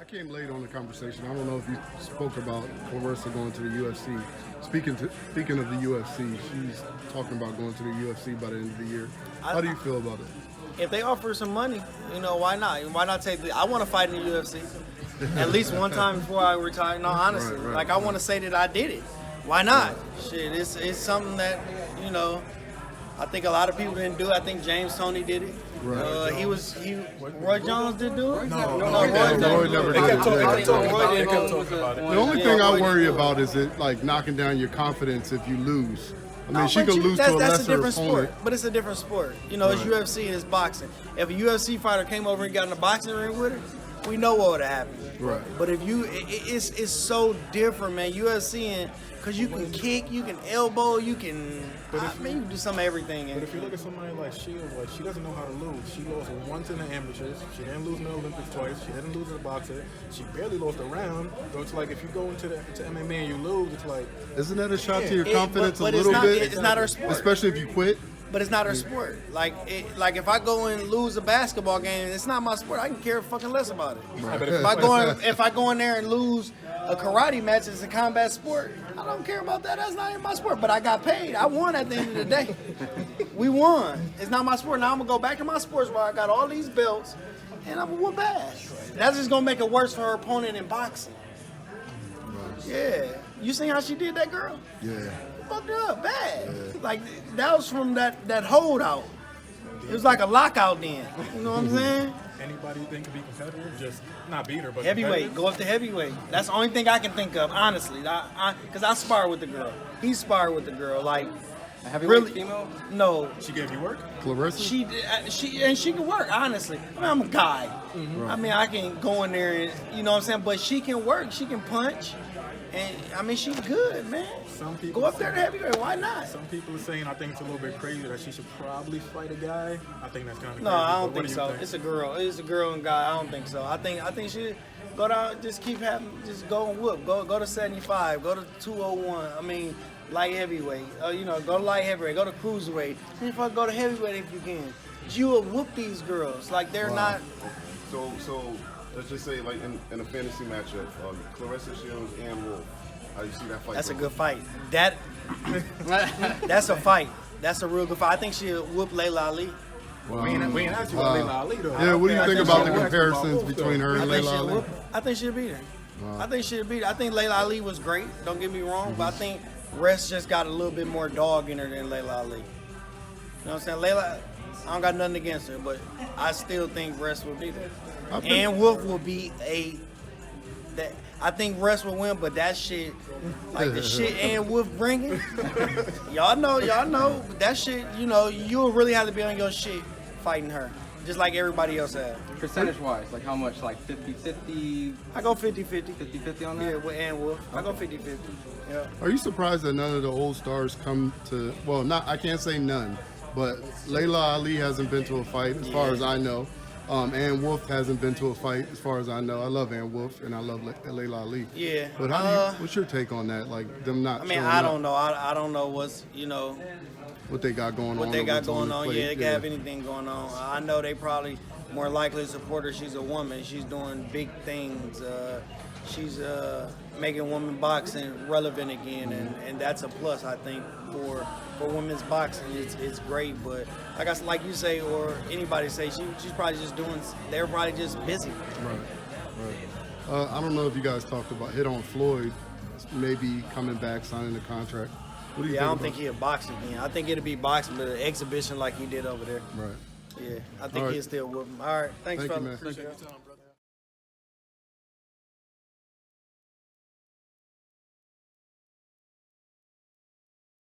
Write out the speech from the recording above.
I came late on the conversation. I don't know if you spoke about Claressa going to the UFC. Speaking of the UFC, she's talking about going to the UFC by the end of the year. How do you feel about it? If they offer some money, why not? Why not take I want to fight in the UFC at least one time before I retire. No, honestly, I want to say that I did it. Why not? Shit, it's something that I think a lot of people didn't do. I think James Toney did it. Right. Roy Jones did do it? No, Roy never did it. The only thing I worry about is it like knocking down your confidence if you lose. I mean, she could lose to a lesser different opponent. sport, but it's a different sport. It's UFC and it's boxing. If a UFC fighter came over and got in a boxing ring with her, we know what would have happened. Right. But if it's so different, man. UFC and because you can kick, you can elbow, you can. You can do some of everything. But if you look at somebody like Shields, she doesn't know how to lose. She lost once in the amateurs. She didn't lose in the Olympics twice. She didn't lose in the boxer. She barely lost a round. So it's like if you go into MMA and you lose, it's like. Isn't that a shot to your confidence a little bit? It's not her sport. Especially if you quit. But it's not her sport. Like if I go and lose a basketball game, it's not my sport. I can care fucking less about it. Right. If I go in there and lose a karate match, it's a combat sport. I don't care about that. That's not even my sport. But I got paid. I won at the end of the day. We won. It's not my sport. Now I'm gonna go back to my sports where I got all these belts, and I'm gonna whoop ass. That's just gonna make it worse for her opponent in boxing. Right. Yeah. You seen how she did that girl? Yeah. Fucked her up bad. Yeah. Like that was from that holdout. It was like a lockout then. You know what I'm saying? Anybody you think could be competitive? Just not beat her, but heavyweight. Go up to heavyweight. That's the only thing I can think of, honestly. Because I spar with the girl. He sparred with the girl. Like a heavyweight female? No. She gave you work? Claressa? She can work. Honestly, I'm a guy. Mm-hmm. I mean, I can go in there and what I'm saying. But she can work. She can punch. And she's good, man. Some people go up there to heavyweight. Why not? Some people are saying I think it's a little bit crazy that she should probably fight a guy. I think that's kind of crazy. No, I don't think so. It's a girl. It's a girl and guy. I don't think so. I think she go down. Just just go and whoop. Go to 75. Go to 201. I mean, light heavyweight. Go to light heavyweight. Go to cruiserweight. Go to heavyweight if you can. You will whoop these girls like they're not. So let's just say, like in a fantasy matchup, Claressa Shields and Wolf. How do you see that fight? That's a good fight. That's a fight. That's a real good fight. I think she'll whoop Layla Ali. Wow. We ain't asked you about Layla Ali though. Yeah, what do you think about the comparisons between her and Layla Ali? I think she'll beat her. Wow. I think Layla Ali was great. Don't get me wrong, but I think Rest just got a little bit more dog in her than Layla Ali. You know what I'm saying? Layla, I don't got nothing against her, but I still think Rest will beat her. And Wolf will be I think Rest will win, but that shit, like the shit and Wolf bringing, y'all know, that shit, you'll really have to be on your shit fighting her, just like everybody else has. Percentage-wise, like how much? Like 50-50? I go 50-50. 50-50 on that? Yeah, with and Wolf. I go 50-50. Yeah. Are you surprised that none of the old stars come to, I can't say none, but Layla Ali hasn't been to a fight as far as I know. Ann Wolf hasn't been to a fight as far as I know. I love Ann Wolf and I love Layla Ali. Yeah. But what's your take on that? Like them not I don't know. I don't know what's, what they got going on. What they got going on. Yeah, they can have anything going on. I know they probably more likely to support her. She's a woman. She's doing big things. She's making women boxing relevant again, and that's a plus, I think, for women's boxing. It's great, but like you say, or anybody say, she's probably just they're probably just busy. Right. I don't know if you guys hit on Floyd, maybe coming back, signing a contract. What do you think? I don't think he'll box again. I think it'll be boxing, but an exhibition like he did over there. Right. Yeah, I think he'll still whoop him. All right, thanks, Thank fella. you, man. Appreciate Appreciate your time, bro.